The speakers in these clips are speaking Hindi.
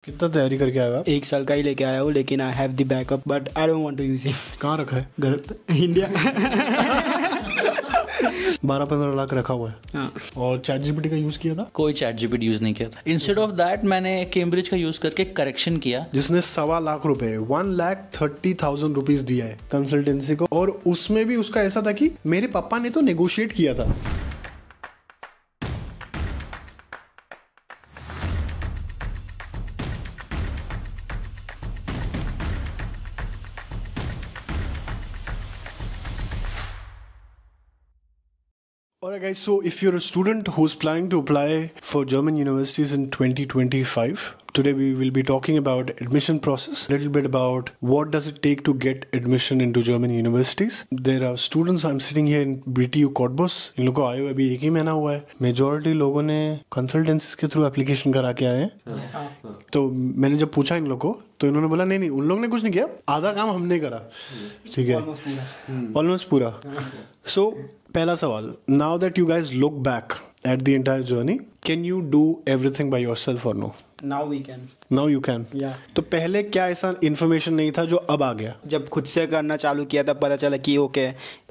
कितना तैयारी करके आया आप? 1 साल का ही लेके आया हूँ, लेकिन I have the backup but I don't want to use it. कहाँ रखा है? घर पे, इंडिया। 12-15 लाख रखा हुआ है। हाँ। और चैट जीपीटी का यूज किया था? कोई चैट जीपीटी यूज नहीं किया था। इंस्टेड ऑफ दैट मैंने कैम्ब्रिज का यूज करके करेक्शन किया, जिसने 1.25 लाख रुपए 1,30,000 रुपीज दिया है कंसल्टेंसी को। और उसमें भी उसका ऐसा था कि मेरे पापा ने तो नेगोशिएट किया था। Alright guys, so if you're a student who's planning to apply for German universities in 2025, today we will be talking about admission process, a little bit about what does it take to get admission into German universities. There are students, I'm sitting here in BTU Cottbus, इन लोगों को आए हुए अभी 1 ही महीना हुआ है। मेजॉरिटी लोगों ने कंसल्टेंसीज के थ्रू एप्लीकेशन करा के आए हैं। तो मैंने जब पूछा इन लोगों को तो इन्होंने बोला नहीं उन लोगों ने कुछ नहीं किया, आधा काम हमने करा। ठीक है, ऑलमोस्ट पूरा। सो पहला सवाल, now that you guys look back at the entire journey, can you do everything by yourself और no? Now we can. Now you can. या तो पहले क्या ऐसा इन्फॉर्मेशन नहीं था जो अब आ गया? जब खुद से करना चालू किया तब पता चला कि ओके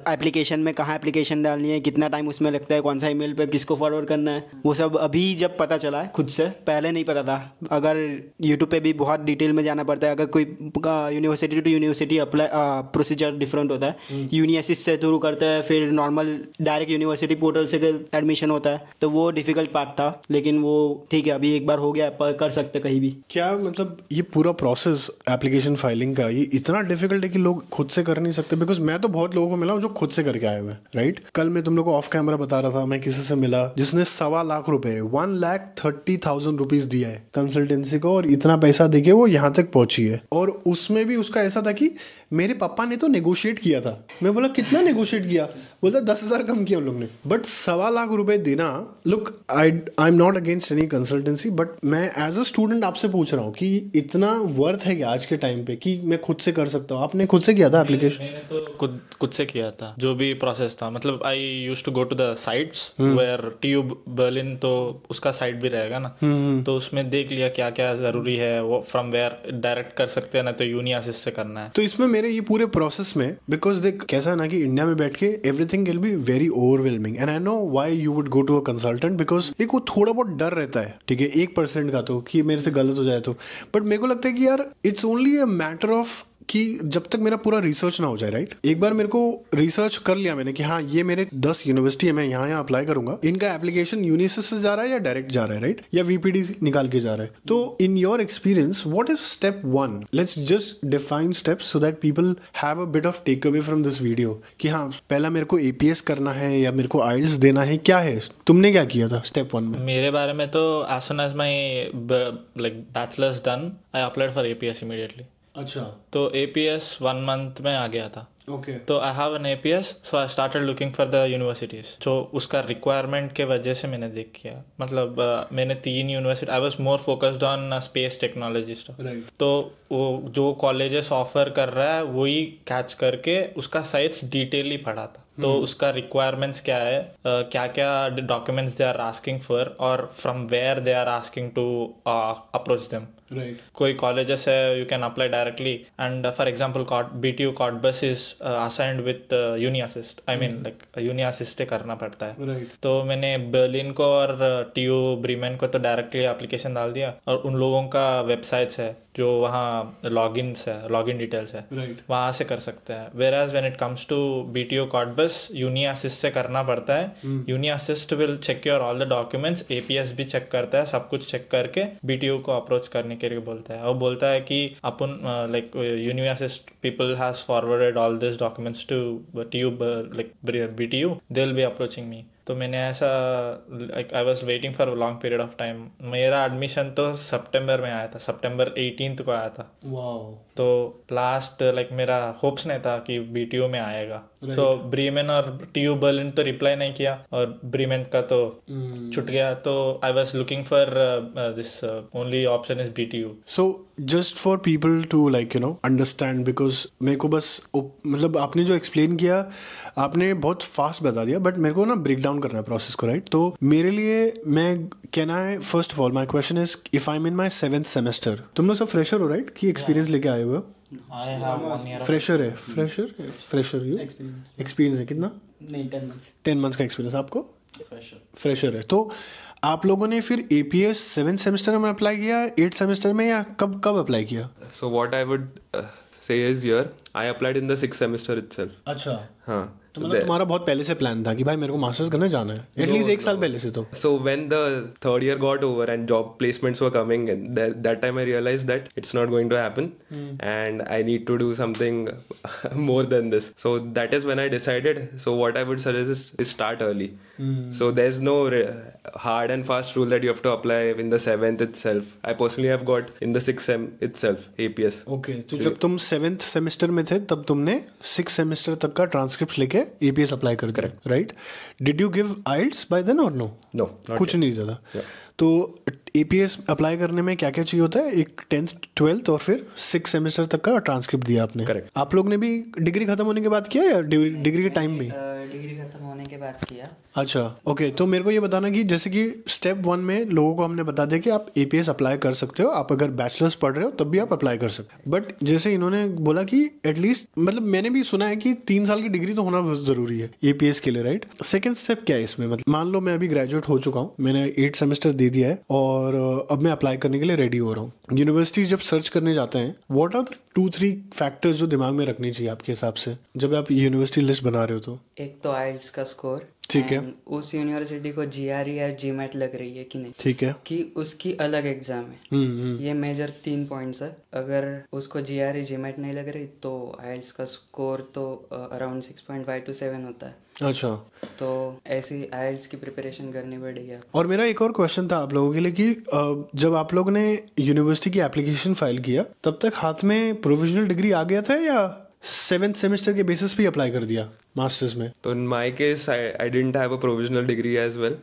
एप्लीकेशन में कहाँ एप्लीकेशन डालनी है, कितना टाइम उसमें लगता है, कौन सा ईमेल पे किसको फॉरवर्ड करना है, वो सब अभी जब पता चला है खुद से, पहले नहीं पता था। अगर यूट्यूब पे भी बहुत डिटेल में जाना पड़ता है। अगर कोई university to university apply procedure different होता है। यूनिएसिस से थ्रू करता है, फिर नॉर्मल डायरेक्ट यूनिवर्सिटी पोर्टल से एडमिशन होता है, तो वो डिफिकल्ट पार्ट था। लेकिन वो ठीक है, अभी एक बार हो गया, कर सकते कहीं भी। क्या मतलब ये पूरा प्रोसेस एप्लीकेशन फाइलिंग का ये इतना डिफिकल्ट है कि लोग खुद से कर नहीं सकते? बिकॉज मैं तो बहुत लोगों को मिला हूँ जो खुद से करके आए हुए हैं, राइट? कल मैं तुम लोग को ऑफ कैमरा बता रहा था, मैं किसी से मिला जिसने 1.25 लाख रुपए 1,30,000 रुपीज दिया है कंसल्टेंसी को, और इतना पैसा देके वो यहाँ तक पहुंची है। और उसमें भी उसका ऐसा था कि मेरे पापा ने तो नेगोशिएट किया था। मैं बोला कितना नेगोशिएट किया? बोलता 10,000 कम किया उन लोग ने। बट 1.25 लाख रुपए देना, look I am not against any consultancy, but मैं एज अ स्टूडेंट आपसे पूछ रहा हूँ कि इतना वर्थ है क्या आज के टाइम पे कि मैं खुद से कर सकता हूँ? आपने खुद से किया था एप्लीकेशन? मैंने तो खुद से किया था, जो भी प्रोसेस था। मतलब I used to go to the sites where TU Berlin, तो उसका साइट भी रहेगा ना, तो उसमें देख लिया क्या क्या जरूरी है, वो फ्रॉम वेयर डायरेक्ट कर सकते हैं, ना तो यूनियासिस से करना है। तो इसमें मेरे ये पूरे प्रोसेस में, बिकॉज देख कैसा है ना कि इंडिया में बैठ के everything will be very overwhelming, and I know why you would go to a consultant, because एक वो थोड़ा बहुत डर रहता है, ठीक है, 1% का, तो कि मेरे से गलत हो जाए तो। बट मेरे को लगता है कि यार it's only a matter of कि जब तक मेरा पूरा रिसर्च ना हो जाए, राइट? एक बार मेरे को रिसर्च कर लिया मैंने कि हाँ ये मेरे 10 यूनिवर्सिटी है, मैं यहाँ अप्लाई करूंगा, इनका एप्लीकेशन यूनिसिस से जा रहा है या डायरेक्ट जा रहा है, राइट? या VPD निकाल के जा रहा है। तो in your experience what is step 1? Let's just define steps so that people have a bit of take away from this video कि हाँ पहला मेरे को APS करना है या मेरे को IELTS देना है, क्या है? तुमने क्या किया था स्टेप 1 में? मेरे बारे में तो as soon as my like bachelor's done, I applied for APS immediately. अच्छा, तो APS 1 month में आ गया था। ओके। तो I have an APS, so I started looking for the universities. जो उसका रिक्वायरमेंट के वजह से मैंने देख किया। मतलब मैंने 3 university, I was more focused on space technology stuff, right. तो वो जो कॉलेजेस ऑफर कर रहा है वही कैच करके उसका साइट्स डिटेली पढ़ा था। तो उसका रिक्वायरमेंट्स क्या है, क्या क्या documents they are asking for, और from where they are asking to approach them. Right. कोई कॉलेजेस है you can apply directly, and for example BTU Cottbus is assigned with uniassist, I mean like uniassist करना पड़ता है। राइट। तो मैंने बर्लिन को और TU ब्रीमेन को तो डायरेक्टली एप्लीकेशन डाल दिया, और उन लोगों का वेबसाइट्स है जो वहाँ लॉगिन डिटेल्स है, राइट, वहाँ से कर सकते हैं। Whereas when it comes to BTU Cottbus, uniassist से करना पड़ता है। Uniassist will check your all the documents, APS भी चेक करता है, सब कुछ चेक करके BTU को अप्रोच करने के लिए बोलता है। और बोलता है कि अपन like uniassist people has forwarded all this documents to TU like BTU, they will be approaching me. तो मैंने ऐसा like I was waiting for long period of time. मेरा एडमिशन तो सितंबर में आया था, सितंबर 18 को आया था। वाओ। तो लास्ट लाइक मेरा होप्स नहीं था कि BTU में आएगा। सो ब्रीमेन और TU बर्लिन तो रिप्लाई नहीं किया, और ब्रीमेन का तो छूट गया। तो I was looking for this only option is BTU। So just for people to like you know understand, because मेरे को बस मतलब आपने जो एक्सप्लेन किया आपने बहुत फास्ट बता दिया, बट मेरे को ना ब्रेक डाउन करना है प्रोसेस को, राइट? तो मेरे लिए मैं कहना है, first of all my question is, if I M in my 7th semester, तुम लोग सब फ्रेशर हो राइट, कि एक्सपीरियंस लेके आए हुए हो? I have 1 year of fresher है, फ्रेशर यू एक्सपीरियंस है कितना? नहीं 10 months 10 months का एक्सपीरियंस आपको? फ्रेशर है। तो आप लोगों ने फिर APS 7th सेमेस्टर में अप्लाई किया, 8th सेमेस्टर में, या कब कब अप्लाई किया? So what I would say is here, I applied in the 6th semester itself. अच्छा, हाँ. तो मतलब तुम्हारा बहुत पहले से प्लान था कि भाई मेरे को मास्टर्स करने जाना है, एटलीस्ट एक साल पहले से तो? So when the third year got over and job placements were coming in, that time I realized that it's not going to happen and I need to do something more than this. So that is when I decided. So what I would suggest is start early. So there's no hard and fast rule that you have to apply in the 7th itself. I personally have got in the 6th sem itself APS. Okay, तो जब तुम 7th सेमेस्टर में थे तब तुमने 6th सेमेस्टर तक का ट्रांसक्रिप्ट लेके APS अप्लाई कर दिया, right? Did you give IELTS by then और नो? No, not कुछ yet. नहीं ज़्यादा। तो APS अप्लाई करने में क्या क्या चाहिए होता है? एक 10th 12th और फिर 6th सेमेस्टर तक का ट्रांसक्रिप्ट दिया आपने। Correct. आप लोग ने भी डिग्री खत्म होने के बाद किया या डिग्री के टाइम में? डिग्री खत्म होने के बाद किया। अच्छा, ओके। तो मेरे को ये बताना कि जैसे कि स्टेप 1 में लोगों को हमने बता दिया कि आप APS अप्लाई कर सकते हो, आप अगर बैचलर्स पढ़ रहे हो तब भी आप अप्लाई कर सकते हो। बट जैसे इन्होंने बोला कि एटलीस्ट, मतलब मैंने भी सुना है कि 3 साल की डिग्री तो होना बहुत ज़रूरी है APS के लिए, राइट? सेकेंड स्टेप क्या है इसमें? मतलब मान लो मैं अभी ग्रेजुएट हो चुका हूँ, मैंने 8 सेमेस्टर दे दिया है और अब मैं अप्लाई करने के लिए रेडी हो रहा हूँ। यूनिवर्सिटीज जब सर्च करने जाते हैं, व्हाट आर द 2-3 फैक्टर्स जो दिमाग में रखनी चाहिए आपके हिसाब से जब आप यूनिवर्सिटी लिस्ट बना रहे हो? तो एक तो IELTS का स्कोर, ठीक है, उस यूनिवर्सिटी को GRE या GMAT लग रही है कि नहीं, ठीक है, कि उसकी अलग एग्जाम है। ये मेजर 3 पॉइंट्स है। अगर उसको GRE GMAT नहीं लग रही तो IELTS का स्कोर तो अराउंड 6.5 to 7 होता है। अच्छा। तो ऐसी IELTS की प्रिपरेशन करनी पड़ेगी। और मेरा एक और क्वेश्चन था आप लोगों के लिए कि जब आप लोग ने यूनिवर्सिटी की एप्लीकेशन फाइल किया तब तक हाथ में प्रोविजनल डिग्री आ गया था या 7th सेमेस्टर के बेसिस पे अप्लाई कर दिया मास्टर्स में? So in my case, I didn't have a provisional degree as well.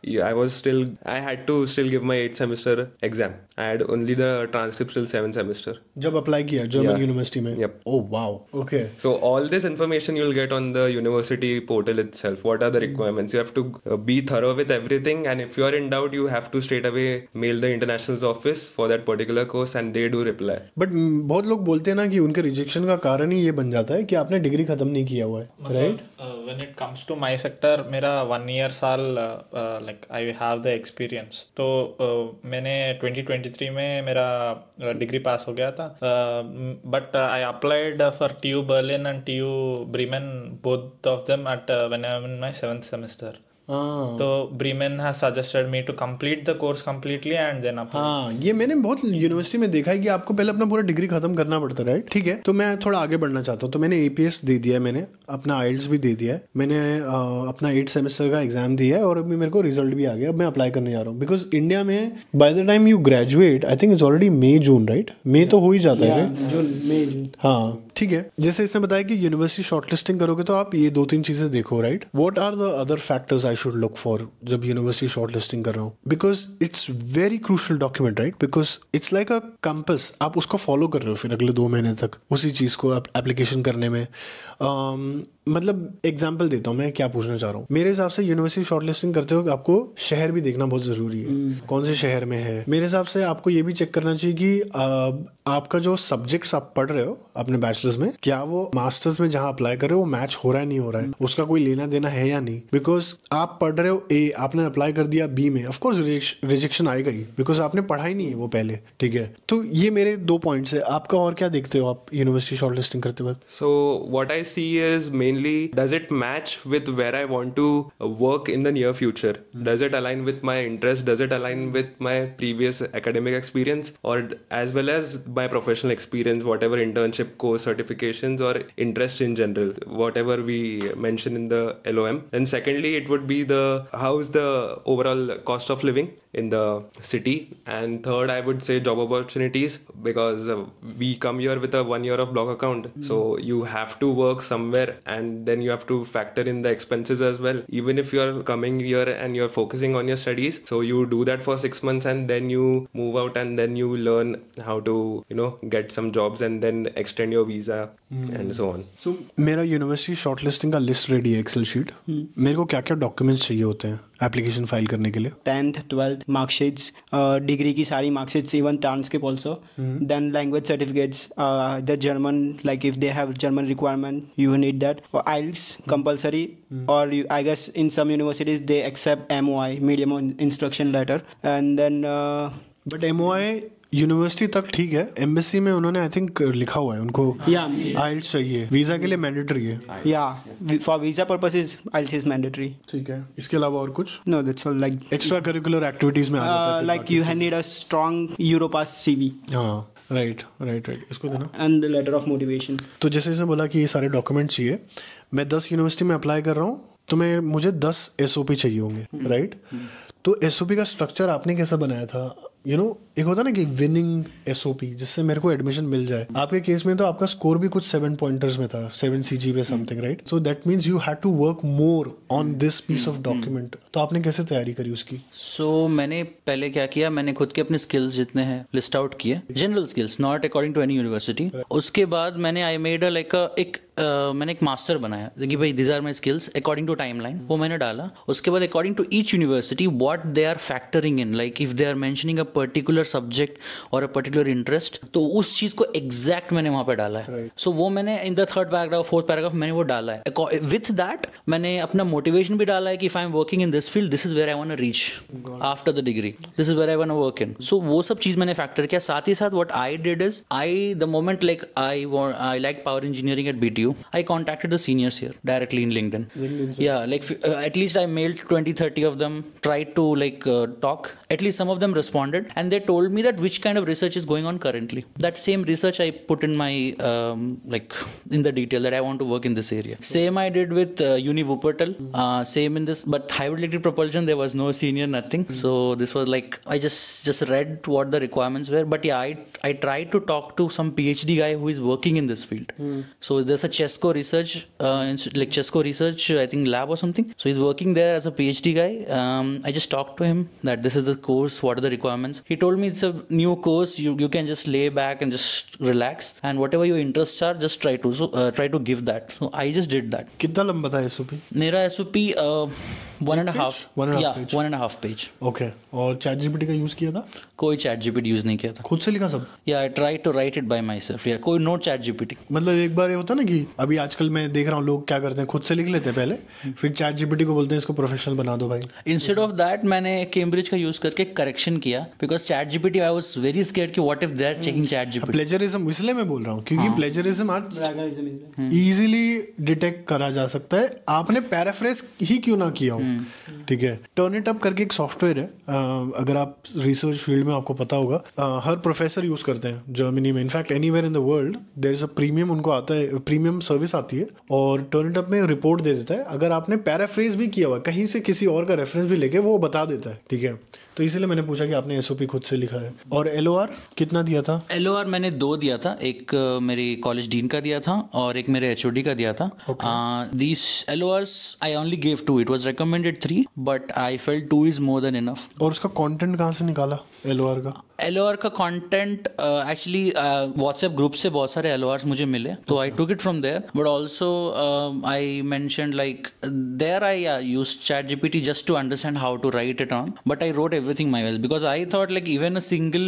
I had to still give my 8th semester exam. I had only the transcript till 7th semester. जब अप्लाई किया जर्मन Yeah. यूनिवर्सिटी में? Yep. Oh wow, okay. So all this information you'll get on the university portal itself. What are the requirements? You have to be thorough with everything, and if you are in doubt, you have to straight away mail the internationals office for that particular course, and they do reply. But बहुत लोग बोलते हैं ना कि उनके रिजेक्शन का कारण ही ये बन जाता है कि आपने डिग्री खत्म नहीं किया हुआ है, right? when it comes to my sector, मेरा 1 year साल like I have the experience, तो मैंने 2023 में मेरा डिग्री पास हो गया था, but I applied for TU Berlin and TU Bremen, both of them at when I am in my 7th semester. तो Bremen has suggested me to complete the course completely and then apply. हाँ, ये मैंने बहुत यूनिवर्सिटी में देखा है कि आपको पहले अपना पूरा डिग्री खत्म करना पड़ता है, राइट? ठीक है, तो मैं थोड़ा आगे बढ़ना चाहता हूँ। तो मैंने APS दे दिया है, मैंने अपना IELTS भी दे दिया है, मैंने अपना 8 सेमेस्टर का एग्जाम दिया है और अभी मेरे को रिजल्ट भी आ गया। अब मैं अप्लाई करने जा रहा हूँ बिकॉज इंडिया में by the time you graduate I think it's already May June, right? मई तो हो ही जाता है, राइट? जून, मई जून। हाँ, ठीक है। जैसे इसने बताया कि यूनिवर्सिटी शॉर्टलिस्टिंग करोगे तो आप ये 2-3 चीजें देखो, right? What are the other factors I should look for जब यूनिवर्सिटी शॉर्टलिस्टिंग कर रहा हूँ? Because it's very crucial document, right? Because it's like a compass, आप उसको फॉलो कर रहे हो फिर अगले 2 महीने तक उसी चीज को एप्लीकेशन करने में। मतलब एग्जाम्पल देता हूँ मैं क्या पूछना चाह रहा हूँ। मेरे हिसाब से यूनिवर्सिटी शॉर्टलिस्टिंग करते वक्त आपको शहर भी देखना बहुत ज़रूरी है, कौन से शहर में है। मेरे हिसाब से आपको ये भी चेक करना चाहिए कि आपका जो सब्जेक्ट्स आप पढ़ रहे हो अपने बैचलर्स में, क्या वो मास्टर्स में जहाँ अप्लाई कर रहे हो वो मैच हो रहा है नहीं हो रहा है, उसका कोई लेना देना है या नहीं। बिकॉज आप पढ़ रहे हो A, आपने अप्लाई कर दिया B में, ऑफकोर्स रिजेक्शन आएगा ही बिकॉज आपने पढ़ा ही नहीं है वो पहले, ठीक है? तो ये मेरे 2 पॉइंट्स है। आपका और क्या देखते हो आप यूनिवर्सिटी शॉर्टलिस्टिंग करते वक्त? So what I see is mainly, does it match with where I want to work in the near future? Does it align with my interest? Does it align with my previous academic experience, or as well as my professional experience, whatever internship, course certifications, or interest in general, whatever we mention in the LOM. And secondly, it would be how is the overall cost of living in the city. And third, I would say job opportunities, because we come here with a 1 year of block account, so you have to work somewhere, and and then you have to factor in the expenses as well. Even if you're coming here and you're focusing on your studies, so you do that for 6 months and then you move out and then you learn how to get some jobs and then extend your visa and so on. So मेरा यूनिवर्सिटी शॉर्टलिस्टिंग का लिस्ट रेडी है, एक्सेल शीट. मेरे को क्या क्या डॉक्यूमेंट्स चाहिए होते हैं एप्लीकेशन फाइल करने के लिए? 10th 12th मार्कशीट्स, डिग्री की सारी marksheets, even transcript also, then language certificates, the German, like if they have German requirement you need that, और आइल्स कंपल्सरी, और I guess in some universities they accept MOI, medium instruction letter, and then but MOI university तक ठीक है, एम्बेसी में उन्होंने आई थिंक लिखा हुआ है उनको आइल्स चाहिए, वीजा के लिए मैंडेटरी है. या for visa purposes IELTS is mandatory. ठीक है, इसके अलावा और कुछ? No, that's all. Like extra curricular activities में आ जाता है, like you need a strong Europass CV. हाँ, राइट, इसको देना, and the letter of motivation. तो जैसे इसने बोला कि ये सारे डॉक्यूमेंट चाहिए, मैं 10 यूनिवर्सिटी में अप्लाई कर रहा हूँ, तो मुझे 10 SOP चाहिए होंगे, राइट? तो SOP का स्ट्रक्चर आपने कैसा बनाया था? एक होता ना कि विनिंग SOP, जिससे मेरे को एडमिशन मिल जाए. आपके केस में तो आपका स्कोर भी कुछ 7 पॉइंटर्स में था, 7 CG पे something, right? So that means you had to work more on this piece of document. तो आपने कैसे तैयारी करी उसकी? सो मैंने पहले क्या किया, मैंने खुद के अपने स्किल्स जितने हैं लिस्ट आउट किए, general skills, not according to any university. उसके बाद मैंने आई मेड मैंने एक मास्टर बनाया कि भाई this are my skills according to timeline, वो मैंने डाला. उसके बाद according to each university what they are factoring in, like if they are mentioning a particular subject और अ पर्टिकुलर इंटरेस्ट, तो उस चीज को एग्जैक्ट मैंने वहां पे डाला है. सो वो मैंने in the 3rd paragraph 4th paragraph मैंने वो डाला है. विथ दैट मैंने अपना मोटिवेशन भी डाला है कि if I am working in this field, this is where I want to reach after the degree, this is where I want to work in. So वो सब चीज मैंने फैक्टर किया. साथ ही साथ what I did is, the moment like I like power engineering at BTU, I contacted the seniors here directly in LinkedIn. Yeah, like at least I mailed 20-30 of them, tried to talk. At least some of them responded and they told me that which kind of research is going on currently. That same research I put in my in the detail that I want to work in this area. Same I did with Uni Wuppertal. Same in this, but hybrid electric propulsion there was no senior, nothing. So this was like I just read what the requirements were. But yeah, I tried to talk to some PhD guy who is working in this field. So there's a Chesco research, like Chesco research, I think lab or something. So he's working there as a PhD guy. I just talked to him that this is the course, what are the requirements. He told me it's a new course, you can just lay back and just relax, and whatever your interests are, just try to give that. So I just did that. कितना लंबा था SOP? मेरा SOP 1.5 पेज. ओके. और ChatGPT का यूज किया था? कोई ChatGPT यूज नहीं किया था, खुद से लिखा सब? या I try to write it by myself. या कोई नो ChatGPT. मतलब एक बार ये होता ना कि अभी आजकल मैं देख रहा हूँ लोग क्या करते हैं, खुद से लिख लेते हैं पहले, फिर ChatGPT को बोलते हैं इसको प्रोफेशनल बना दो भाई. इंस्टेड ऑफ दैट मैंने कैम्ब्रिज का यूज करके करेक्शन किया, because ChatGPT I was very scared कि what if they are checking ChatGPT. Plagiarism इसलिए मैं बोल रहा हूँ क्योंकि प्लेजरिज्म आज इजीली डिटेक्ट करा जा सकता है, आपने पैराफ्रेज ही क्यों ना किया हो. ठीक है, टर्निटअप करके एक सॉफ्टवेयर है, अगर आप रिसर्च फील्ड में आपको पता होगा, हर प्रोफेसर यूज करते हैं जर्मनी में. In fact anywhere in the world there is a premium, उनको आता है प्रीमियम सर्विस आती है, और टर्निटअप में रिपोर्ट दे देता है. अगर आपने पैराफ्रेज भी किया हुआ कहीं से किसी और का रेफरेंस भी लेके वो बता देता है. ठीक है, तो इसीलिए मैंने पूछा कि आपने SOP खुद से लिखा है. और LOR कितना दिया था? LOR मैंने 2 दिया था, एक मेरी कॉलेज डीन का दिया था और एक मेरे HOD का दिया था. These LORs I only gave 2. It was recommended 3, but I felt 2 is more than enough. और उसका कंटेंट कहाँ से निकाला LOR का? LOR का कंटेंट एक्चुअली व्हाट्सएप ग्रुप से बहुत सारे LORs मुझे मिले, तो I took it from there. But also I mentioned like there I used ChatGPT just to understand how to write it on, but I wrote everything myself because I thought like even a single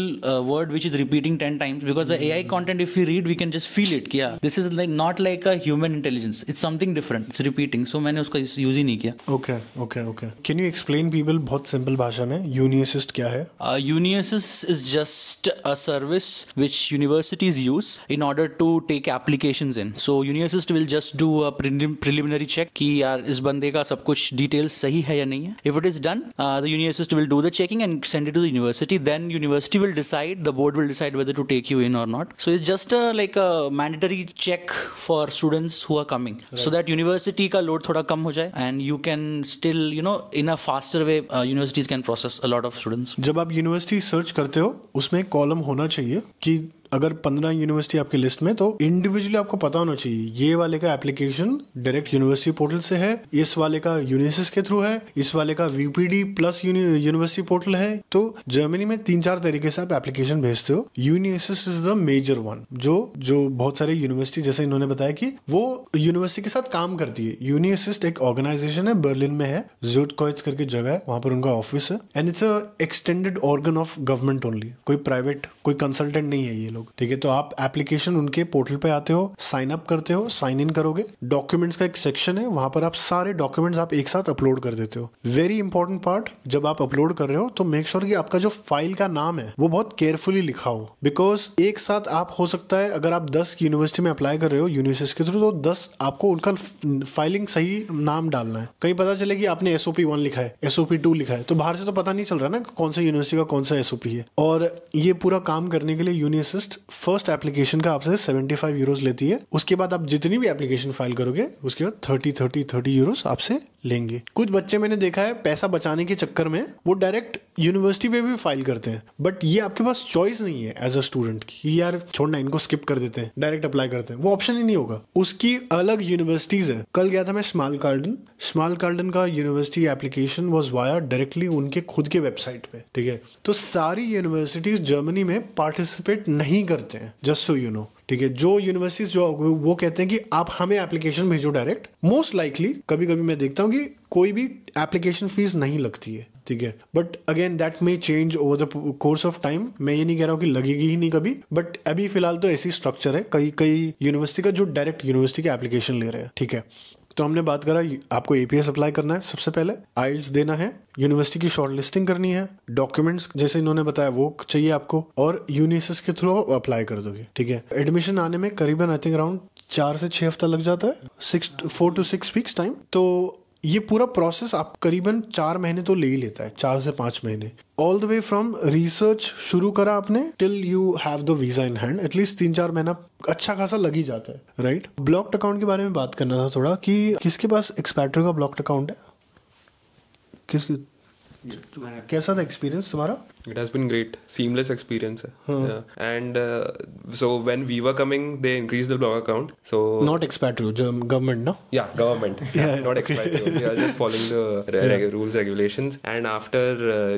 word which is repeating 10 times, because the AI content if we read we can just feel it. Yeah, this is like not like a human intelligence, it's something different, it's repeating. So मैंने उसका यूज ही नहीं किया. Okay. Can you explain people बहुत सिंपल भाषा में Uni Assist क्या है? Uni Assist is just a service which universities use in order to take applications in. So Uni Assist will just do a preliminary check कि यार इस बंदे का सब कुछ डिटेल्स सही है या नहीं है. If it is done, the Uni Assist will do the checking and send it to the university. Then university will decide, the board will decide whether to take you in or not. So it's just like a mandatory check for students who are coming, so that university का load थोड़ा कम हो जाए and you can still in a faster way universities can process a lot of students. जब आप यूनिवर्सिटी सर्च करते हो उसमें एक कॉलम होना चाहिए कि अगर 15 यूनिवर्सिटी आपकी लिस्ट में, तो इंडिविजुअली आपको पता होना चाहिए ये वाले का एप्लीकेशन डायरेक्ट यूनिवर्सिटी पोर्टल से है, इस वाले का यूनिसिस के थ्रू है, इस वाले का वीपीडी प्लस यूनिवर्सिटी पोर्टल है। तो जर्मनी में 3-4 तरीके से आप एप्लीकेशन भेजते हो। Uni assist is the major one, जो बहुत सारे यूनिवर्सिटी, जैसे इन्होंने बताया कि वो यूनिवर्सिटी के साथ काम करती है। यूनिसिस्ट एक ऑर्गेनाइजेशन है, बर्लिन में है, ज़ुटकॉइट्स करके जगह है, वहां पर उनका ऑफिस है, and it's a extended organ of government only, कोई प्राइवेट कोई कंसल्टेंट नहीं है ये लोग, ठीक है। तो आप एप्लीकेशन उनके पोर्टल पे आते हो, साइन अप करते हो, साइन इन करोगे, डॉक्यूमेंट्स का एक सेक्शन है, वहां पर आप सारे डॉक्यूमेंट्स आप एक साथ अपलोड कर देते हो। वेरी इंपॉर्टेंट पार्ट, जब आप अपलोड कर रहे हो तो मेक श्योर कि आपका जो फाइल का नाम है वो बहुत केयरफुली लिखा हो, बिकॉज एक साथ आप हो सकता है अगर आप 10 यूनिवर्सिटी में अप्लाई कर रहे हो यूनिसिस के थ्रू, तो 10 आपको उनका फाइलिंग सही नाम डालना है। कहीं पता चले कि आपने SOP 1 लिखा है, SOP 2 लिखा है, तो बाहर से तो पता नहीं चल रहा ना कौन सा यूनिवर्सिटी का कौन सा SOP है। और ये पूरा काम करने के लिए यूनिसिस्ट फर्स्ट एप्लीकेशन का आपसे 75 यूरोज लेती है। उसके बाद आप जितनी भी एप्लीकेशन फाइल करोगे उसके बाद 30 यूरोज आपसे लेंगे। कुछ बच्चे मैंने देखा है पैसा बचाने के चक्कर में वो डायरेक्ट यूनिवर्सिटी पे भी फाइल करते हैं, बट ये आपके पास चॉइस नहीं है एज अ स्टूडेंट की यार छोड़ना, इनको स्किप कर देते हैं, डायरेक्ट अप्लाई करते हैं, वो ऑप्शन ही नहीं होगा। उसकी अलग यूनिवर्सिटीज है। कल गया था मैं स्मालकार्डन का university application was via directly उनके खुद के वेबसाइट पे, ठीक है। तो सारी यूनिवर्सिटीज जर्मनी में पार्टिसिपेट नहीं करते हैं, जस्ट सो यू नो, ठीक है। जो यूनिवर्सिटीज जो वो कहते हैं कि आप हमें एप्लीकेशन भेजो डायरेक्ट, मोस्ट लाइकली कभी कभी मैं देखता हूँ कि कोई भी एप्लीकेशन फीस नहीं लगती है, ठीक है। But again that may change over the course of time. मैं ये नहीं कह रहा हूँ कि लगेगी ही नहीं कभी, बट अभी फिलहाल तो ऐसी स्ट्रक्चर है कई यूनिवर्सिटी का जो डायरेक्ट यूनिवर्सिटी के एप्लीकेशन ले रहे हैं, ठीक है। तो हमने बात करा आपको APS अप्लाई करना है, सबसे पहले IELTS देना है, यूनिवर्सिटी की शॉर्ट लिस्टिंग करनी है, डॉक्यूमेंट्स जैसे इन्होंने बताया वो चाहिए आपको, और यूनिसिस के थ्रू अप्लाई कर दोगे, ठीक है। एडमिशन आने में करीबन आई थिंक अराउंड 4 से 6 हफ्ता लग जाता है, 4 to 6 वीक्स टाइम। तो ये पूरा प्रोसेस आप करीबन 4 महीने तो ले ही लेता है, 4 से 5 महीने, all the way from research शुरू करा आपने till you have the visa in hand, at least 3-4 महीना अच्छा खासा लग ही जाता है, राइट। ब्लॉक्ड अकाउंट के बारे में बात करना था थोड़ा, कि किसके पास एक्सपैट्रियो का ब्लॉक्ड अकाउंट है, किसकी, कैसा था एक्सपीरियंस तुम्हारा? It has been great, seamless experience. Yeah. And so when we were coming, they increased the blog account. So not expatriate, government, no? Yeah, government. Yeah, not expatriate. We are just following the rules, regulations. And after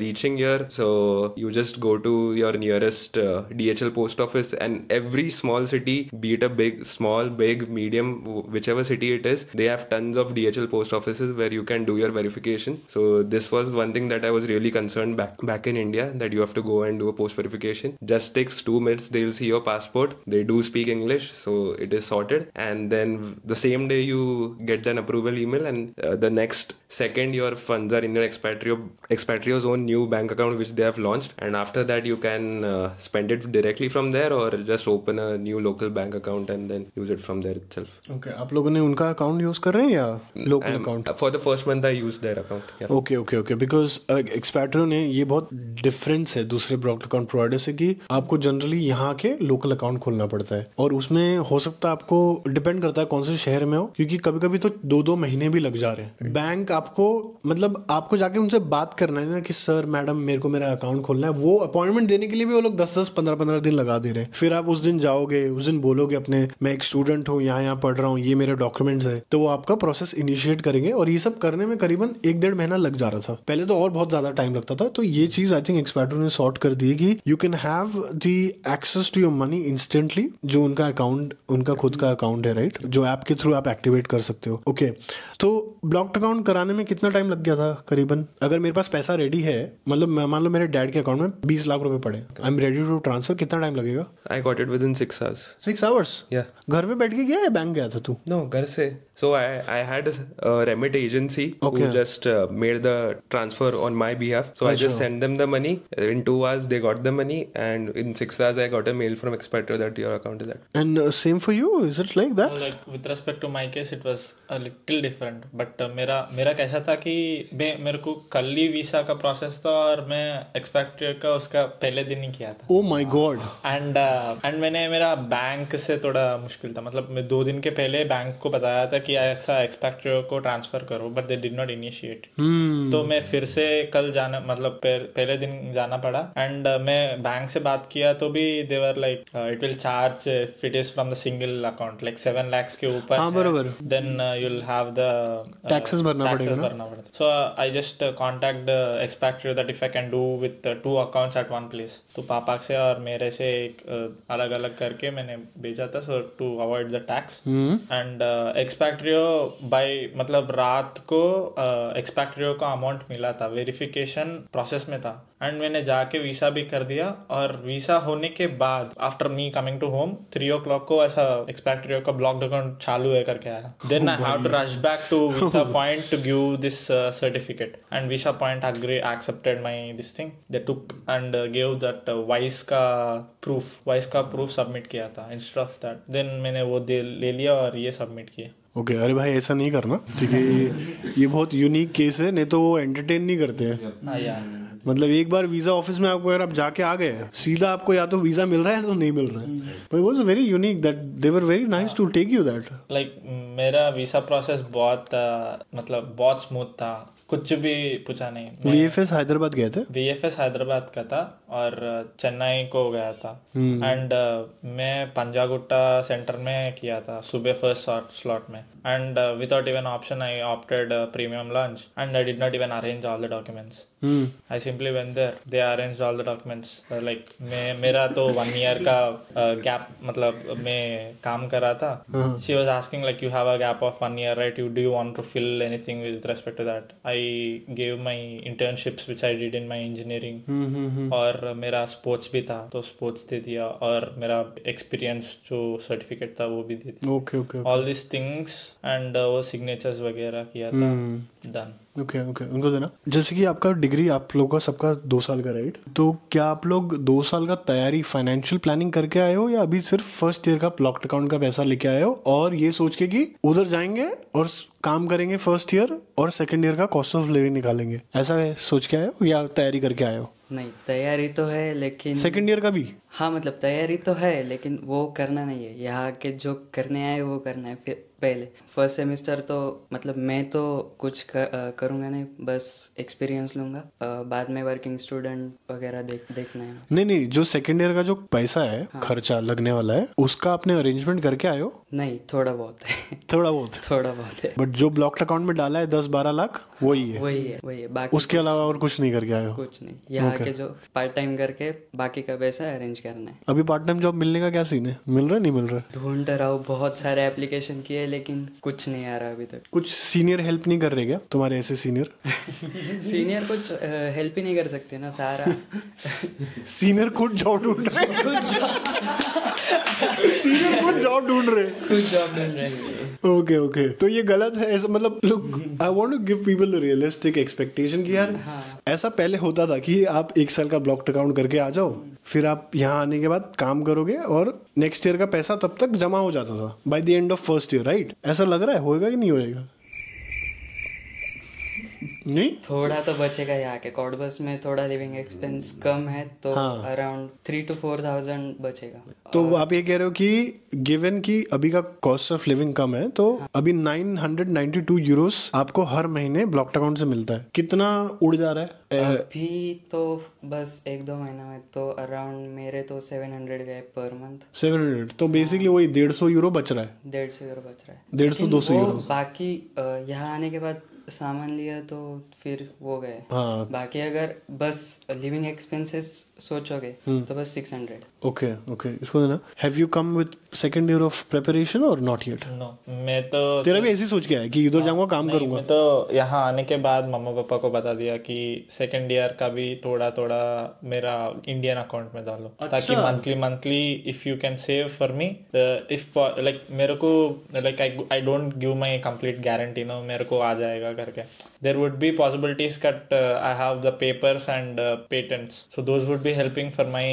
reaching here, so you just go to your nearest DHL post office, and every small city, be it a big, small, big, medium, whichever city it is, they have tons of DHL post offices where you can do your verification. So this was one thing that I was really concerned back in India, that you have to go and do a post verification. Just takes 2 minutes, they'll see your passport, they do speak English, so it is sorted, and then the same day you get an approval email, and the next second your funds are in your Expatrio's own new bank account which they have launched, and after that you can spend it directly from there, or just open a new local bank account and then use it from there itself. Okay, आप लोगों ने उनका अकाउंट यूज कर रहे हैं या local account? For the first month I used their account. Yeah. Okay, because एक्सपैट्रियो ने ये बहुत डिफरेंस है दूसरे ब्लॉक्ड अकाउंट प्रोवाइडर से, कि आपको जनरली यहाँ के लोकल अकाउंट खोलना पड़ता है, और उसमें हो सकता है आपको डिपेंड करता है कौन से शहर में हो, क्योंकि कभी कभी तो 2-2 महीने भी लग जा रहे हैं। बैंक आपको मतलब आपको जाके उनसे बात करना है ना कि सर मैडम मेरे को मेरा अकाउंट खोलना है, वो अपॉइंटमेंट देने के लिए भी वो लोग 10-10, 15-15 दिन लगा दे रहे हैं। फिर आप उस दिन जाओगे, उस दिन बोलोगे अपने मैं एक स्टूडेंट हूँ, यहाँ पढ़ रहा हूँ, ये मेरे डॉक्यूमेंट्स है, तो वो आपका प्रोसेस इनिशिएट करेंगे, और ये सब करने में करीबन 1-1.5 महीना लग जा रहा था पहले, तो और बहुत ज्यादा टाइम लगता था। तो ये चीज आई थिंक एक्सपैट्रियो ने सॉर्ट कर दी कि you can have the access to your money instantly, जो उनका अकाउंट, उनका खुद का अकाउंट है, राइट, जो ऐप के थ्रू आप एक्टिवेट कर सकते हो। ओके, तो ब्लॉक्ड अकाउंट कराने में कितना टाइम लग गया था करीबन? अगर मेरे पास पैसा रेडी है, मतलब मान लो मेरे डैड के अकाउंट में 20 लाख रुपए पड़े, I am ready to transfer, कितना टाइम लगेगा? I got it within 6 hours. 6 hours? Yeah. घर में बैठ के गया या बैंक गया था तू? No, घर से. So I had a remit agency who just made the transfer on my behalf. So I just sent them the money. In 2 hours they got the money, and in 6 hours I got a mail from Expatrio that your account is active. And same for you? Is it like that? Like with respect to my case, it was a little different. But मेरा कैसा था कि मेरे को कल ही वीसा का प्रोसेस था, और मैं एक्सपैट्रियो का उसका पहले दिन ही किया था. Oh my God. एंड मैंने मेरा बैंक से थोड़ा मुश्किल था, मतलब मैं 2 दिन के पहले बैंक को बताया था कि ऐसा एक्सपैट्रियो को ट्रांसफर करो, but they did not initiate. तो मैं फिर से कल जाना, मतलब पहले दिन बैंक जाना पड़ा एंड मैं बैंक से बात किया तो भी they were like it will charge if it is from the single account like 7 lakhs के ऊपर हाँ बरोबर then you will have the taxes भरना पड़ेगा ना so I just contact the expatriate that if I can do with 2 accounts at one place तो पापा से और मेरे से एक अलग अलग करके मैंने भेजा था so to avoid the tax and Expatrio by मतलब रात को एक्सपैट्रियो का अमाउंट मिला था वेरिफिकेशन प्रोसेस में था एंड मैंने जाके वीसा भी कर दिया और वीसा होने के बाद after me coming to home 3 o'clock को ऐसा एक्सपैट्रियो का ब्लॉक्ड अकाउंट चालू है करके आया then I have to rush back to visa point to give this certificate and visa point accepted my this thing they took and give that वाइस का प्रूफ सबमिट किया था इंस्टेड ऑफ दैट देन मैंने वो ले लिया और ये सबमिट किया ओके अरे भाई ऐसा नहीं करना ठीक है ये बहुत यूनिक केस है नहीं तो वो एंटरटेन नहीं करते हैं हाँ यार मतलब एक बार वीजा ऑफिस में आपको अगर आप जाके आ गए सीधा आपको या तो वीजा मिल रहा है तो नहीं मिल रहा है but was very unique that they were very nice to take you that like मेरा वीसा प्रोसेस बहुत स्मूथ था कुछ भी पूछा नहीं VFS हैदराबाद गए थे VFS हैदराबाद का था और चेन्नई को गया था एंड मैं पंजागुट्टा सेंटर में किया था सुबह फर्स्ट स्लॉट में and without even option I opted premium lunch and I did not even arrange all the documents I simply went there they arranged all the documents like मेरा तो 1 year का गैप मतलब मैं काम कर रहा था she was asking like you have a gap of 1 year right do you want to fill anything with respect to that I gave my internships which I did in my engineering और मेरा स्पोर्ट्स भी था तो स्पोर्ट्स दे दिया और मेरा एक्सपीरियंस जो सर्टिफिकेट था वो भी दे दिया okay all this things and वो सिग्नेचर्स वगैरह किया था डन ओके उनको देना जैसे कि आपका डिग्री आप लोगों का सबका 2 साल का राइट तो क्या आप लोग 2 साल का तैयारी फाइनेंशियल प्लानिंग करके आए हो या अभी सिर्फ फर्स्ट ईयर का ब्लॉक्ड अकाउंट का पैसा लेके आए हो और ये सोच के कि उधर जाएंगे और काम करेंगे फर्स्ट ईयर और सेकंड ईयर का कॉस्ट ऑफ लिविंग निकालेंगे ऐसा है सोच के आए हो या तैयारी करके आए हो नहीं तैयारी तो है लेकिन सेकंड ईयर का भी हाँ मतलब तैयारी तो है लेकिन वो करना नहीं है यहाँ के जो करने आए वो करना है फिर पहले फर्स्ट सेमेस्टर तो मतलब मैं तो कुछ करूँगा नहीं बस एक्सपीरियंस लूँगा बाद में वर्किंग स्टूडेंट वगैरह देखना है नहीं जो सेकंड ईयर का जो पैसा है खर्चा लगने वाला है उसका आपने अरेंजमेंट करके आए हो नहीं थोड़ा बहुत है थोड़ा बहुत है बट जो ब्लॉक्ड अकाउंट में डाला है 10-12 लाख वही है बाकी उसके अलावा और कुछ नहीं करके आए हो कुछ नहीं यहाँ के जो पार्ट टाइम करके बाकी का पैसा अरेंज करना है अभी पार्ट टाइम जॉब मिलने का क्या सीन है मिल रहा है नहीं मिल रहा है ढूंढ रहा हूँ बहुत सारे एप्लीकेशन किए लेकिन कुछ नहीं आ रहा अभी तक कुछ सीनियर हेल्प नहीं कर रहे क्या तुम्हारे ऐसे सीनियर कुछ हेल्प ही नहीं कर सकते ना सारा सीनियर खुद जॉब ढूंढ रहे सीनियर खुद जॉब ढूंढ रहे ओके तो ये गलत है ऐसा मतलब look I want to give people a realistic expectation कि यार ऐसा पहले होता था कि आप 1 साल का ब्लॉक्ड अकाउंट करके आ जाओ फिर आप यहाँ आने के बाद काम करोगे और नेक्स्ट ईयर का पैसा तब तक जमा हो जाता था by the end of first year right ऐसा लग रहा है होएगा कि नहीं होएगा नहीं थोड़ा तो बचेगा यहाँ के कॉडबस में थोड़ा लिविंग एक्सपेंस कम है तो अराउंड 3 to 4,000 बचेगा तो आप ये कह रहे हो कि गिवन कि अभी का कॉस्ट ऑफ लिविंग कम है तो अभी 992 यूरोस आपको हर महीने ब्लॉक्ड अकाउंट से मिलता है कितना उड़ जा रहा है अभी तो बस 1-2 महीना में तो अराउंड मेरे तो 700 गए पर मंथ 700 तो बेसिकली वही 150 यूरो बच रहा है 150 यूरो बच रहा है 150-200 यूरो बाकी यहाँ आने के बाद सामान लिया तो फिर वो गए बाकी अगर बस लिविंग एक्सपेंसेस सोचोगे तो बस 600 ओके इसको देना have you come with second year of preparation और नॉट येट नो मैं तो तेरा भी ऐसे सोच के आया कि इधर जाऊंगा काम करूंगा मैं तो यहाँ आने के बाद मम्मा पापा को बता दिया कि सेकंड ईयर का भी थोड़ा मेरा इंडियन अकाउंट में डालो ताकि monthly if you can save for me if like मेरे को like I don't give my complete guarantee no मेरे को आ जाएगा करके there would be possibilities that I have the papers and patents so those would be helping for my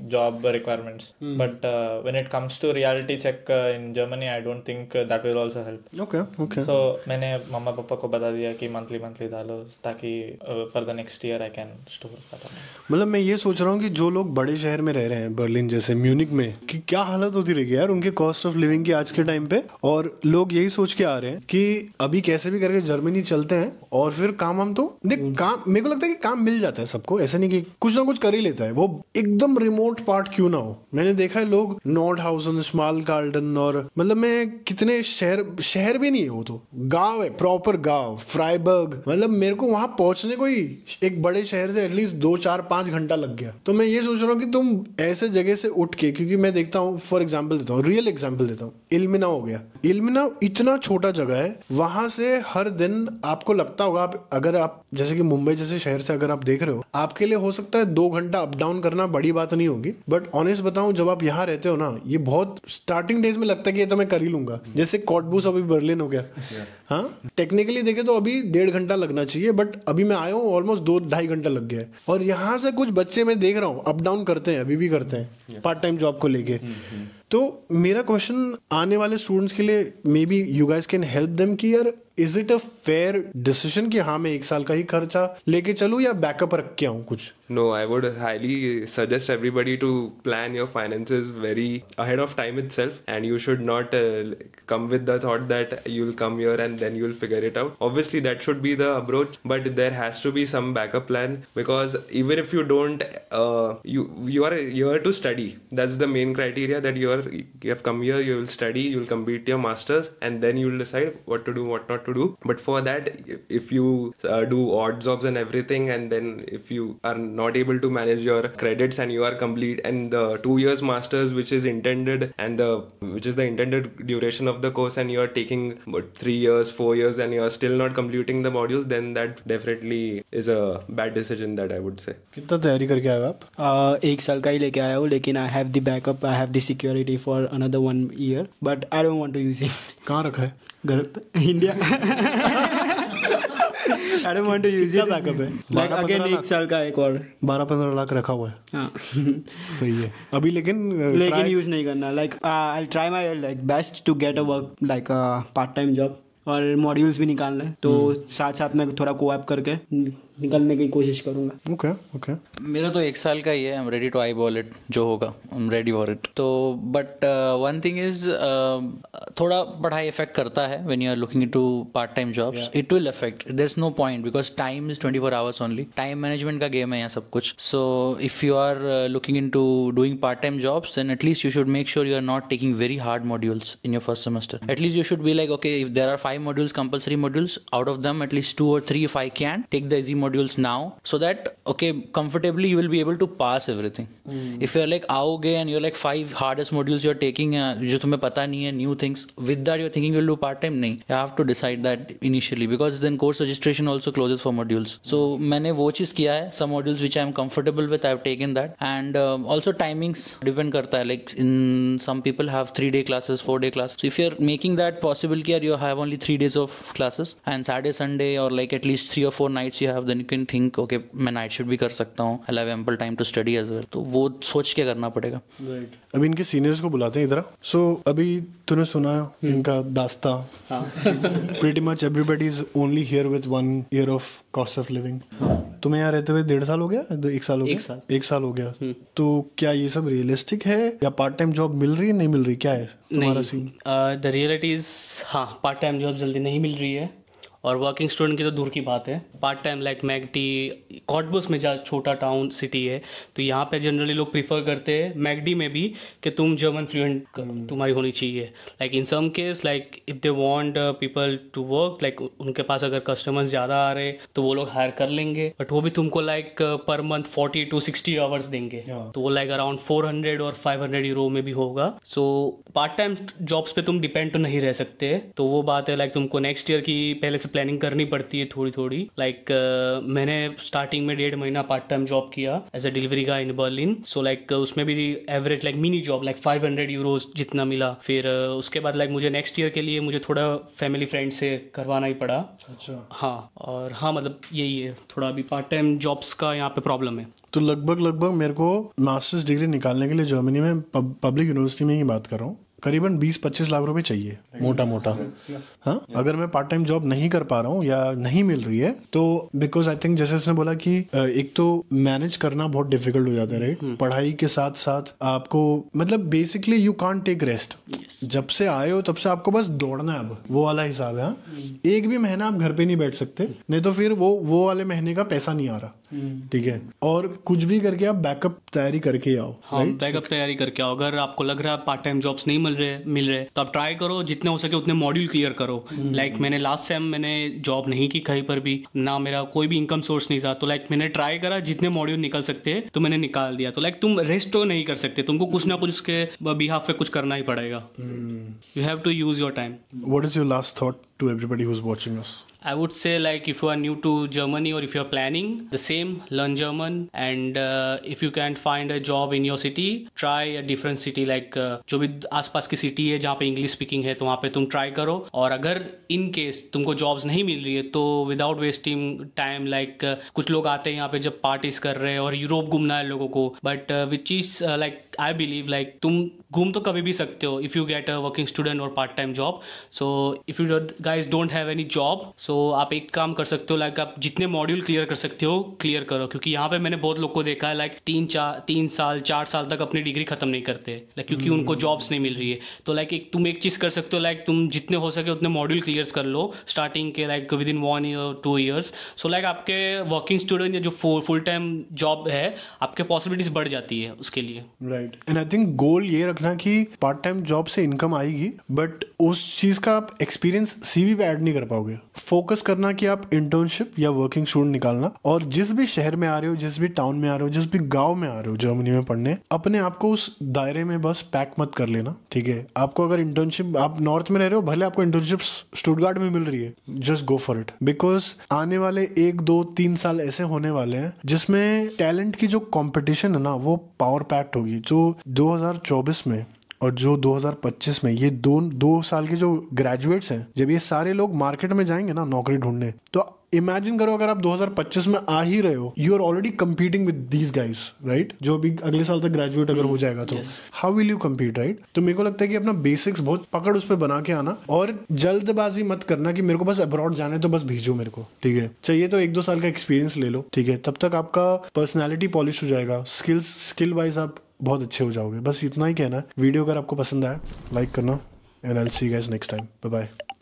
job requirements but when it comes to reality check in Germany I don't think that will also help okay so मैंने मम्मा पापा को बता दिया कि मंथली डालो ताकि for the next year I can store मतलब मैं ये सोच रहा हूँ कि जो लोग बड़े शहर में रह रहे हैं बर्लिन जैसे म्यूनिक में कि क्या हालत होती रहेगी यार उनके कॉस्ट ऑफ लिविंग की आज के टाइम पे और लोग यही सोच के आ रहे हैं कि अभी कैसे भी करके जर्मनी चलते हैं और फिर काम हम तो देख काम मेरे को लगता है कि काम मिल जाता है सबको, ऐसा नहीं कि कुछ ना कुछ कर ही लेता है, वो एकदम रिमोट पार्ट क्यों ना हो। मैंने देखा है लोग नॉर्डहाउसन, स्मॉल गार्डन और मतलब मैं कितने शहर भी नहीं है, वो तो गांव है, प्रॉपर गांव, फ्राइबर्ग, मतलब मेरे को वहां पहुंचने को ही एक बड़े शहर से एटलीस्ट 2-4-5 घंटा लग गया। तो मैं ये सोच रहा हूँ कि तुम ऐसे जगह से उठ के, क्योंकि मैं देखता हूँ, फॉर एग्जाम्पल देता हूँ, रियल एग्जाम्पल देता हूँ, इल्मिना हो गया। इल्मिना इतना छोटा जगह है, वहां से हर दिन आपको लगता होगा, अगर आप जैसे कि मुंबई जैसे शहर से अगर आप देख रहे हो, आपके लिए हो सकता है 2 घंटा अप डाउन करना बड़ी बात नहीं होगी, बट ऑनेस्ट बताऊं, जब आप यहाँ रहते हो ना, ये बहुत स्टार्टिंग डेज में लगता है कि ये तो मैं कर ही लूंगा। जैसे कॉटबूस अभी बर्लिन हो गया, हाँ टेक्निकली देखे तो अभी 1.5 घंटा लगना चाहिए, बट अभी मैं आया हूँ ऑलमोस्ट 2-2.5 घंटा लग गया है। और यहाँ से कुछ बच्चे मैं देख रहा हूँ अप डाउन करते हैं, अभी भी करते हैं पार्ट टाइम जॉब को लेके। तो मेरा क्वेश्चन आने वाले स्टूडेंट्स के लिए, may be you guys can help them कि यार is it a fair decision कि हाँ मैं 1 साल का ही खर्चा लेके चलूँ या बैकअप रख के आऊँ कुछ? No, I would highly suggest everybody to plan your finances very ahead of time itself, and you should not come with the thought that you'll come here and then you'll figure it out. Obviously, that should be the approach, but there has to be some backup plan, because even if you don't, you are here to study. That's the main criteria, that you have come here, you will study, you will complete your masters, and then you will decide what to do, what not to do. But for that, if you do odd jobs and everything, and then if you are not able to manage your credits and you are complete, and the 2 years masters which is intended, and which is the intended duration of the course, and you are taking 3 years 4 years and you are still not completing the modules, then that definitely is a bad decision, that I would say. कितना तैयारी करके आए हो आप? 1 साल का ही लेके आया हूँ, लेकिन I have the backup, I have the security for another 1 year, but I don't want to use it. कहाँ रखा है? घर पे, India. I don't want to use it. Backup है? Like again 1 साल का एक और 12-15 लाख रखा हुआ है। हाँ। सही है। अभी लेकिन यूज नहीं करना। Like I try my like best to get a work like part time job, और मॉड्यूल्स भी निकालना है, तो साथ साथ में थोड़ा कोऑप करके निकलने की कोशिश करूंगा। ओके। मेरा तो 1 साल का ही है। I am ready to eyeball it, जो होगा I am ready for it. तो बट वन थिंग इज, थोड़ा पढ़ाई इफेक्ट करता है when you are looking into part time jobs, it will affect, there is no point, because time is 24 hours only. Time management का गेम है यहाँ सब कुछ। So if you are looking into doing part time jobs, then at least you should make sure you are not taking very hard modules in your first semester. At least you should be like, okay, if there are 5 modules, compulsory modules, out of them at least 2 or 3, if I can take the easy modules now, so that okay, comfortably you will be able to pass everything. If you're like आओगे and you're like 5 hardest modules you're taking, जो तुम्हें पता नहीं है, new things, with that you're thinking you'll do part time, नहीं, you have to decide that initially, because then course registration also closes for modules. So मैंने वो चीज़ किया है, some modules which I am comfortable with, I have taken that, and also timings depend करता है, like in some people have 3-day classes, 4-day classes, so if you're making that possible कि you have only 3 days of classes and Saturday Sunday or like at least 3 or 4 nights you have, then you can think okay मैं नाइट शिफ्ट भी कर सकता हूँ, I'll have ample time to study as well. तो वो सोच के करना पड़ेगा। अभी इनके सीनियर्स को बुलाते हैं इधर। सो अभी तूने सुना इनका दास्ता, pretty much everybody is only here with 1 year of cost of living. तुम्हें यहाँ रहते हुए 1.5 साल हो गया? 1 साल हो गया? 1 साल हो गया। तो क्या ये सब रियलिस्टिक है, या पार्ट टाइम जॉब मिल रही है, नहीं मिल रही, क्या है तुम्हारा सीन? द रियलिटी इज, हाँ, पार्ट टाइम जॉब जल्दी नहीं मिल रही है, और वर्किंग स्टूडेंट की तो दूर की बात है। पार्ट टाइम लाइक मैगडी, कॉटबस में जहाँ छोटा टाउन सिटी है, तो यहाँ पे जनरली लोग प्रीफर करते हैं मैगडी में भी कि तुम जर्मन फ्लुएंट तुम्हारी होनी चाहिए। Like in some case, like if they want people to work, like उनके पास अगर कस्टमर्स ज़्यादा आ रहे तो वो लोग हायर कर लेंगे, बट वो भी तुमको like per month 40 to 60 hours देंगे, तो वो लाइक अराउंड 400 और 500 यूरो में भी होगा। सो पार्ट टाइम जॉब्स पे तुम डिपेंड तो नहीं रह सकते। तो वो बात है, लाइक तुमको नेक्स्ट ईयर की पहले से प्लानिंग करनी पड़ती है थोड़ी थोड़ी। लाइक मैंने स्टार्टिंग में 1.5 महीना पार्ट टाइम जॉब किया as a delivery guy in Berlin. So like उसमें भी average like mini job like 500 euros जितना मिला। फिर उसके बाद लाइक मुझे नेक्स्ट ईयर के लिए मुझे थोड़ा फैमिली फ्रेंड से करवाना ही पड़ा। अच्छा। हाँ, और हाँ, मतलब यही है, थोड़ा अभी पार्ट टाइम जॉब्स का यहाँ पे प्रॉब्लम है। तो लगभग मेरे को मास्टर्स डिग्री निकालने के लिए जर्मनी में पब्लिक यूनिवर्सिटी में ही बात कर रहा हूँ, करीबन 20-25 लाख रुपए चाहिए मोटा। हाँ, अगर मैं पार्ट टाइम जॉब नहीं कर पा रहा हूँ या नहीं मिल रही है तो बिकॉज आई थिंक जैसे उसने बोला कि एक तो मैनेज करना बहुत डिफिकल्ट हो जाता है, राइट? पढ़ाई के साथ साथ आपको मतलब basically you can't take rest. जब से आए हो तब से आपको बस दौड़ना है, अब वो वाला हिसाब है। हाँ, एक भी महीना आप घर पे नहीं बैठ सकते, नहीं तो फिर वो वाले महीने का पैसा नहीं आ रहा। ठीक है, और कुछ भी करके आप बैकअप तैयारी करके आओ। हाँ, बैकअप तैयारी करके आओ। अगर आपको लग रहा है पार्ट टाइम जॉब्स नहीं मिल रहे तो आप ट्राई करो, जितने हो सके उतने मॉड्यूल क्लियर करो। लाइक मैंने लास्ट सेम मैंने जॉब नहीं की कहीं पर भी, ना मेरा कोई भी इनकम सोर्स नहीं था, तो लाइक मैंने ट्राई करा, जितने मॉड्यूल निकल सकते हैं तो मैंने निकाल दिया। तो लाइक तुम रेस्ट तो नहीं कर सकते, तुमको कुछ ना कुछ उसके बिहाफ पे कुछ करना ही पड़ेगा। You have to use your time. What is your last thought to everybody who is watching us? I would say, like, if you are new to Germany or if you are planning the same, learn German, and if you can't find a job in your city, try a different city, like जो भी आसपास की सिटी है जहाँ पे इंग्लिश स्पीकिंग है तो वहाँ पे तुम ट्राई करो। और अगर इन केस तुमको जॉब्स नहीं मिल रही है तो विदाउट वेस्टिंग टाइम, लाइक कुछ लोग आते हैं यहाँ पे जब पार्टीज कर रहे हैं और यूरोप घूमना है लोगों को, but which is like I believe like तुम घूम तो कभी भी सकते हो if you get a working student और part time job. So if you guys don't have any job, so आप एक काम कर सकते हो, लाइक आप जितने मॉड्यूल क्लियर कर सकते हो क्लियर करो। क्योंकि यहाँ पे मैंने बहुत लोग को देखा है, लाइक 3 साल 4 साल तक अपनी डिग्री खत्म नहीं करते, लाइक क्योंकि उनको जॉब्स नहीं मिल रही है। तो लाइक तुम एक चीज़ कर सकते हो, लाइक तुम जितने हो सके उतने मॉड्यूल क्लियर कर लो स्टार्टिंग के, like with in 1 year 2 years। So like आपके वर्किंग स्टूडेंट या जो फुल टाइम जॉब है आपके पॉसिबिलिटीज बढ़ जाती है उसके लिए। राइट, एंड आई थिंक गोल ये रखना कि पार्ट टाइम जॉब से इनकम आएगी, बट उस चीज का आप एक्सपीरियंस सीवी पे ऐड नहीं कर पाओगे। फोकस करना कि आप इंटर्नशिप या वर्किंग स्टूडेंट निकालना, और जिस भी शहर में आ रहे हो, जिस भी टाउन में आ रहे हो, जिस भी गांव में आ रहे हो जर्मनी में पढ़ने, अपने आप को उस दायरे में बस पैक मत कर लेना। ठीक है, आपको अगर इंटर्नशिप, आप नॉर्थ में रह रहे हो, भले आपको इंटर्नशिप स्टुटगार्ट में मिल रही है, just go for it, because आने वाले 1 2 3 साल ऐसे होने वाले हैं जिसमें टैलेंट की जो कॉम्पिटिशन है ना वो पावर पैक्ड होगी। जो 2024 में और जो 2025 में, ये दो साल के जो ग्रेजुएट्स हैं, जब ये सारे लोग मार्केट में जाएंगे ना नौकरी ढूंढने, तो इमेजिन करो अगर आप 2025 में आ ही रहे हो, you are already competing with these guys, right, जो भी अगले साल तक ग्रेजुएट अगर हो जाएगा तो how will you compete, right. तो मेरे को लगता है कि अपना बेसिक्स बहुत पकड़ उस पर बना के आना, और जल्दबाजी मत करना कि मेरे को बस अब्रॉड जाना है तो बस भेजो मेरे को। ठीक है, चाहिए तो 1 2 साल का एक्सपीरियंस ले लो। ठीक है, तब तक आपका पर्सनैलिटी पॉलिश हो जाएगा, स्किल वाइज आप बहुत अच्छे हो जाओगे। बस इतना ही कहना है। वीडियो अगर आपको पसंद आया लाइक करना, and I will see you guys next time. Bye bye.